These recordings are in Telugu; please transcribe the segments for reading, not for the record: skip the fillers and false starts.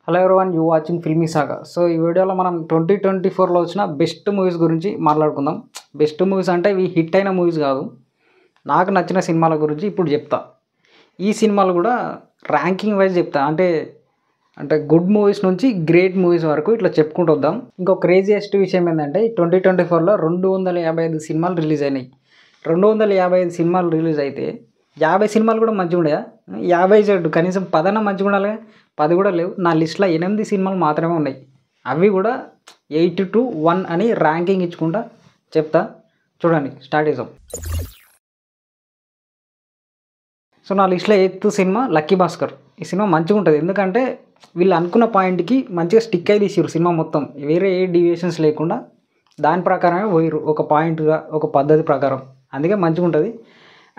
Hello everyone, you watching filmy saga. So ఈ వీడియోలో మనం 2024లో వచ్చిన బెస్ట్ మూవీస్ గురించి మాట్లాడుకుందాం. బెస్ట్ మూవీస్ అంటే ఇవి హిట్ అయిన మూవీస్ కాదు, నాకు నచ్చిన సినిమాల గురించి ఇప్పుడు చెప్తా. ఈ సినిమాలు కూడా ర్యాంకింగ్ వైజ్ చెప్తా, అంటే అంటే గుడ్ మూవీస్ నుంచి గ్రేట్ మూవీస్ వరకు ఇట్లా చెప్పుకుంటూ వద్దాం. ఇంకో క్రేజియస్ట్ విషయం ఏంటంటే 2024లో 255 సినిమాలు రిలీజ్ అయినాయి. 255 సినిమాలు రిలీజ్ అయితే 50 సినిమాలు కూడా మంచిగా ఉండయా? 50 చెడ్డు, కనీసం 10 మంచిగా ఉండాలి. 10 కూడా లేవు. నా లిస్ట్లో 8 సినిమాలు మాత్రమే ఉన్నాయి. అవి కూడా 8 to 1 అని ర్యాంకింగ్ ఇచ్చుకుంటా చెప్తా. చూడండి, స్టార్ట్ చేద్దాం. సో నా లిస్ట్లో 8th సినిమా లక్కీ భాస్కర్. ఈ సినిమా మంచిగా ఉంటుంది, ఎందుకంటే వీళ్ళు అనుకున్న పాయింట్కి మంచిగా స్టిక్ అయి తీసిరు. సినిమా మొత్తం వేరే ఏ డీవియేషన్స్ లేకుండా దాని ప్రకారమే పోయిరు, ఒక పాయింట్గా, ఒక పద్ధతి ప్రకారం. అందుకే మంచిగా ఉంటుంది.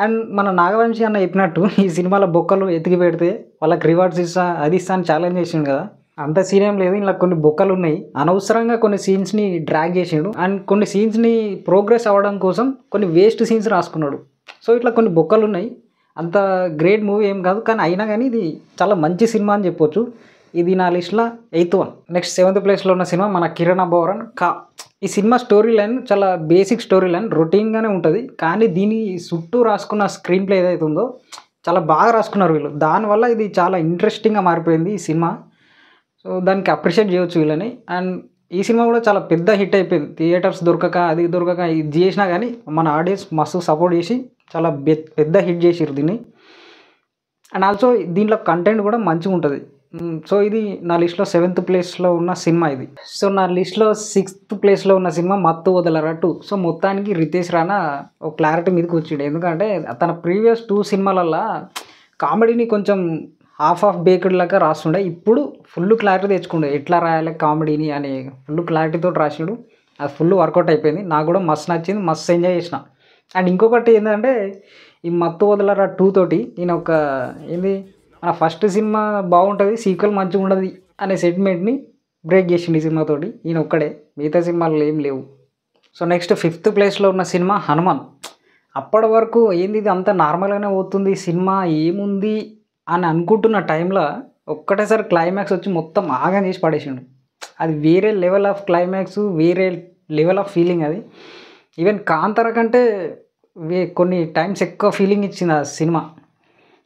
అండ్ మన నాగవంశీ అన్న చెప్పినట్టు ఈ సినిమాలో బొక్కలు ఎతికి పెడితే వాళ్ళకి రివార్డ్స్ ఇస్తా, అది ఇస్తా అని ఛాలెంజ్ చేసిండు కదా. అంత సీన్ ఏం లేదు, ఇలా కొన్ని బొక్కలు ఉన్నాయి. అనవసరంగా కొన్ని సీన్స్ని డ్రాగ్ చేసిండు అండ్ కొన్ని సీన్స్ని ప్రోగ్రెస్ అవ్వడం కోసం కొన్ని వేస్ట్ సీన్స్ రాసుకున్నాడు. సో ఇట్లా కొన్ని బొక్కలు ఉన్నాయి. అంత గ్రేట్ మూవీ ఏం కాదు, కానీ అయినా కానీ ఇది చాలా మంచి సినిమా అని చెప్పొచ్చు. ఇది నా లిస్ట్లో 8th one. నెక్స్ట్ 7th ప్లేస్లో ఉన్న సినిమా మన కిరణ్ అబ్బవరన్ కా. ఈ సినిమా స్టోరీ లైన్ చాలా బేసిక్ స్టోరీ లైన్, రొటీన్గానే ఉంటుంది. కానీ దీని చుట్టూ రాసుకున్న స్క్రీన్ ప్లే ఏదైతే ఉందో చాలా బాగా రాసుకున్నారు వీళ్ళు. దానివల్ల ఇది చాలా ఇంట్రెస్టింగ్గా మారిపోయింది ఈ సినిమా. సో దానికి అప్రిషియేట్ చేయొచ్చు వీళ్ళని. అండ్ ఈ సినిమా కూడా చాలా పెద్ద హిట్ అయిపోయింది. థియేటర్స్ దొరకక అది దొరకక ఇది చేసినా కానీ మన ఆడియన్స్ మస్తు సపోర్ట్ చేసి చాలా పెద్ద హిట్ చేసిర్రు దీన్ని. అండ్ ఆల్సో దీంట్లో కంటెంట్ కూడా మంచిగా ఉంటుంది. సో ఇది నా లిస్ట్లో 7th ప్లేస్లో ఉన్న సినిమా ఇది. సో నా లిస్ట్లో 6th ప్లేస్లో ఉన్న సినిమా మత్తు వదలరా 2. సో మొత్తానికి రితేష్ రాణా ఒక క్లారిటీ మీదకి వచ్చిండు, ఎందుకంటే తన ప్రీవియస్ 2 సినిమాలల్లో కామెడీని కొంచెం హాఫ్ బేక్డ్ లాగా రాస్తుండే. ఇప్పుడు ఫుల్ క్లారిటీ తెచ్చుకుండే, ఎట్లా రాయాలి కామెడీని అని ఫుల్ క్లారిటీతో రాసిండు. అది ఫుల్ వర్కౌట్ అయిపోయింది. నాకు కూడా మస్తు నచ్చింది, మస్తు ఎంజాయ్ చేసిన. అండ్ ఇంకొకటి ఏంటంటే ఈ మత్తు వదలరా 2 తోటి ఈయన ఒక ఏంది, మన ఫస్ట్ సినిమా బాగుంటుంది, సీక్వెల్ మంచిగా ఉండదు అనే సెంటిమెంట్ని బ్రేక్ చేసిండు ఈ సినిమాతోటి. ఈయన ఒక్కడే, మిగతా సినిమాలు ఏం లేవు. సో నెక్స్ట్ 5th ప్లేస్లో ఉన్న సినిమా హనుమాన్. అప్పటి వరకు ఏంది ఇది అంతా నార్మల్గానే పోతుంది సినిమా, ఏముంది అని అనుకుంటున్న టైంలో ఒక్కటేసారి క్లైమాక్స్ వచ్చి మొత్తం ఆగం చేసి పడేసిండు. అది వేరే లెవెల్ ఆఫ్ క్లైమాక్స్, వేరే లెవెల్ ఆఫ్ ఫీలింగ్. అది ఈవెన్ కాంతార కంటే కొన్ని టైమ్స్ ఎక్కువ ఫీలింగ్ ఇచ్చింది ఆ సినిమా.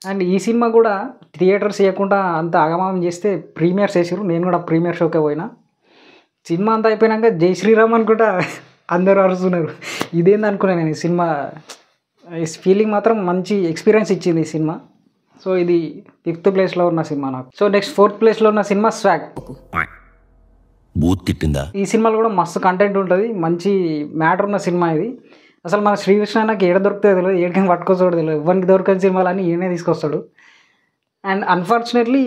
అండ్ ఈ సినిమా కూడా థియేటర్స్ చేయకుండా అంత ఆగమాగం చేస్తే ప్రీమియర్స్ వేసారు. నేను కూడా ప్రీమియర్ షోకే పోయినా. సినిమా అంతా అయిపోయినాక జై శ్రీరామ్ అనుకుంటా అందరూ అరుస్తున్నారు. ఇదేంది అనుకున్నాను నేను. ఈ సినిమా ఫీలింగ్ మాత్రం మంచి ఎక్స్పీరియన్స్ ఇచ్చింది ఈ సినిమా. సో ఇది 5th ప్లేస్లో ఉన్న సినిమా నాకు. సో నెక్స్ట్ 4th ప్లేస్లో ఉన్న సినిమా స్వాగ్. ఈ సినిమాలో కూడా మస్తు కంటెంట్ ఉంటుంది, మంచి మ్యాటర్ ఉన్న సినిమా ఇది. అసలు మన శ్రీకృష్ణ నాకు ఏడ దొరుకుతుంది తెలియదు, ఏడికని పట్టుకోవచ్చోడు తెలియదు, ఎవరికి దొరకని సినిమాలని ఈయనే తీసుకొస్తాడు. అండ్ అన్ఫార్చునేట్లీ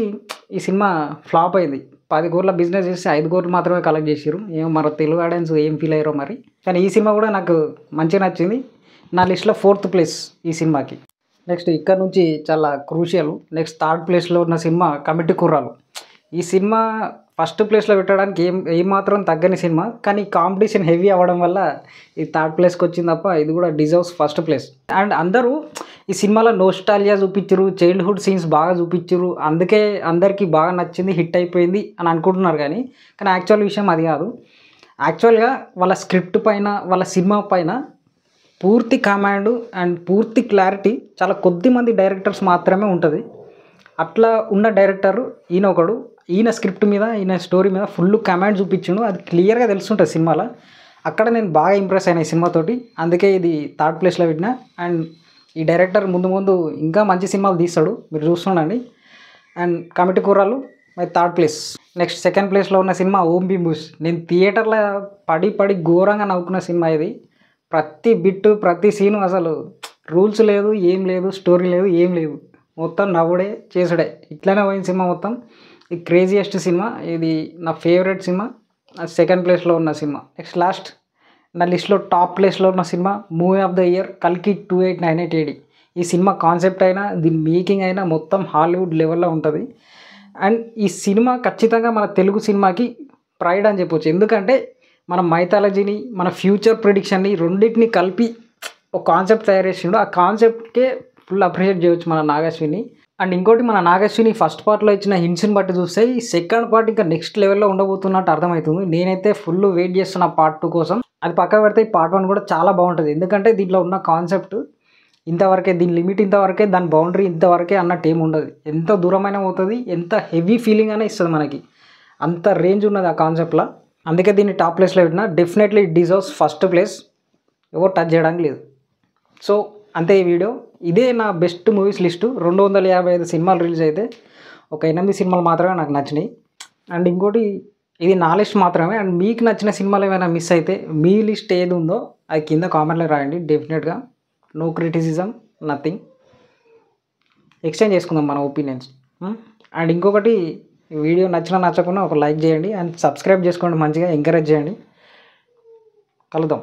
ఈ సినిమా ఫ్లాప్ అయింది. 10 కోట్ల బిజినెస్ చేసి 5 కోట్లు మాత్రమే కలెక్ట్ చేసారు. ఏమో మన తెలుగు ఆడియన్స్ ఏం ఫీల్ అయ్యారో మరి. కానీ ఈ సినిమా కూడా నాకు మంచిగా నచ్చింది. నా లిస్ట్లో 4th ప్లేస్ ఈ సినిమాకి. నెక్స్ట్ ఇక్కడ నుంచి చాలా క్రూషియల్, నెక్స్ట్ 3rd ప్లేస్లో ఉన్న సినిమా కమిటీ కుర్రాలు. ఈ సినిమా ఫస్ట్ ప్లేస్లో పెట్టడానికి ఏమాత్రం తగ్గని సినిమా, కానీ కాంపిటీషన్ హెవీ అవ్వడం వల్ల ఇది 3rd ప్లేస్కి వచ్చింది తప్ప ఇది కూడా డిజర్వ్స్ ఫస్ట్ ప్లేస్. అండ్ అందరూ ఈ సినిమాలో నోస్టాలియా చూపించారు, చైల్డ్హుడ్ సీన్స్ బాగా చూపించారు, అందుకే అందరికీ బాగా నచ్చింది, హిట్ అయిపోయింది అని అనుకుంటున్నారు. కానీ యాక్చువల్ విషయం అది కాదు. యాక్చువల్గా వాళ్ళ స్క్రిప్ట్ పైన, వాళ్ళ సినిమా పైన పూర్తి కమాండ్ అండ్ పూర్తి క్లారిటీ చాలా కొద్ది మంది డైరెక్టర్స్ మాత్రమే ఉంటుంది. అట్లా ఉన్న డైరెక్టర్ ఈయన ఒకడు. ఈయన స్క్రిప్ట్ మీద, ఈయన స్టోరీ మీద ఫుల్ కమాండ్ చూపించిండు, అది క్లియర్గా తెలుస్తుంటుంది సినిమాలో. అక్కడ నేను బాగా ఇంప్రెస్ అయినా ఈ సినిమాతోటి, అందుకే ఇది 3rd ప్లేస్లో పెట్టినా. అండ్ ఈ డైరెక్టర్ ముందు ముందు ఇంకా మంచి సినిమాలు తీస్తాడు, మీరు చూస్తుండండి. అండ్ కమిటీ కూరలు my 3rd place. Next 2nd ప్లేస్లో ఉన్న సినిమా ఓం భీమ్ బూస్. నేను థియేటర్లో పడి ఘోరంగా నవ్వుకున్న సినిమా ఇది. ప్రతి బిట్టు, ప్రతి సీను, అసలు రూల్స్ లేదు, ఏం లేదు, స్టోరీ లేదు, ఏం లేదు, మొత్తం నవ్వుడే చేసుడే, ఇట్లానే పోయిన సినిమా మొత్తం. ఈ క్రేజియస్ట్ సినిమా ఇది, నా ఫేవరెట్ సినిమా, 2nd ప్లేస్లో ఉన్న సినిమా. నెక్స్ట్ లాస్ట్ నా లిస్ట్లో టాప్ ప్లేస్లో ఉన్న cinema movie of the year కల్కి 2898 AD. ఈ సినిమా కాన్సెప్ట్ అయినా, దీని మేకింగ్ అయినా మొత్తం హాలీవుడ్ లెవెల్లో ఉంటుంది. అండ్ ఈ సినిమా ఖచ్చితంగా మన తెలుగు సినిమాకి ప్రైడ్ అని చెప్పొచ్చు, ఎందుకంటే మన మైథాలజీని, మన ఫ్యూచర్ ప్రిడిక్షన్ని రెండింటిని కలిపి ఒక కాన్సెప్ట్ తయారు చేసిండు. ఆ కాన్సెప్ట్కే ఫుల్ అప్రిషియేట్ చేయవచ్చు మన నాగశ్విని. అండ్ ఇంకోటి మన నాగశ్విని ఫస్ట్ పార్ట్లో ఇచ్చిన హింట్స్ని బట్టి చూస్తే ఈ సెకండ్ పార్ట్ ఇంకా నెక్స్ట్ లెవెల్లో ఉండబోతున్నట్టు అర్థమవుతుంది. నేనైతే ఫుల్ వెయిట్ చేస్తున్న పార్ట్ 2 కోసం. అది పక్క పెడితే ఈ పార్ట్ 1 కూడా చాలా బాగుంటుంది. ఎందుకంటే దీంట్లో ఉన్న కాన్సెప్ట్ ఇంతవరకే, దీని లిమిట్ ఇంతవరకే, దాని బౌండరీ ఇంతవరకే అన్నట్టు ఏమి ఉండదు. ఎంత దూరమైన పోతుంది, ఎంత హెవీ ఫీలింగ్ అనే ఇస్తుంది మనకి. అంత రేంజ్ ఉన్నది ఆ కాన్సెప్ట్లో. అందుకే దీన్ని టాప్ ప్లేస్లో పెట్టినా. Definitely it deserves first place. ఎవరు టచ్ చేయడానికి లేదు. సో అంతే ఈ వీడియో. ఇదే నా బెస్ట్ మూవీస్ లిస్టు. 255 సినిమాలు రిలీజ్ అయితే ఒక 8 సినిమాలు మాత్రమే నాకు నచ్చినాయి. అండ్ ఇంకోటి, ఇది నా లిస్ట్ మాత్రమే. అండ్ మీకు నచ్చిన సినిమాలు ఏమైనా మిస్ అయితే మీ లిస్ట్ ఏది ఉందో అది కింద కామెంట్లో రాయండి. డెఫినెట్గా నో క్రిటిసిజం, నథింగ్. ఎక్స్చేంజ్ చేసుకుందాం మన ఒపీనియన్స్. అండ్ ఇంకొకటి, వీడియో నచ్చకుండా ఒక లైక్ చేయండి. అండ్ సబ్స్క్రైబ్ చేసుకోండి, మంచిగా ఎంకరేజ్ చేయండి. కలుద్దాం.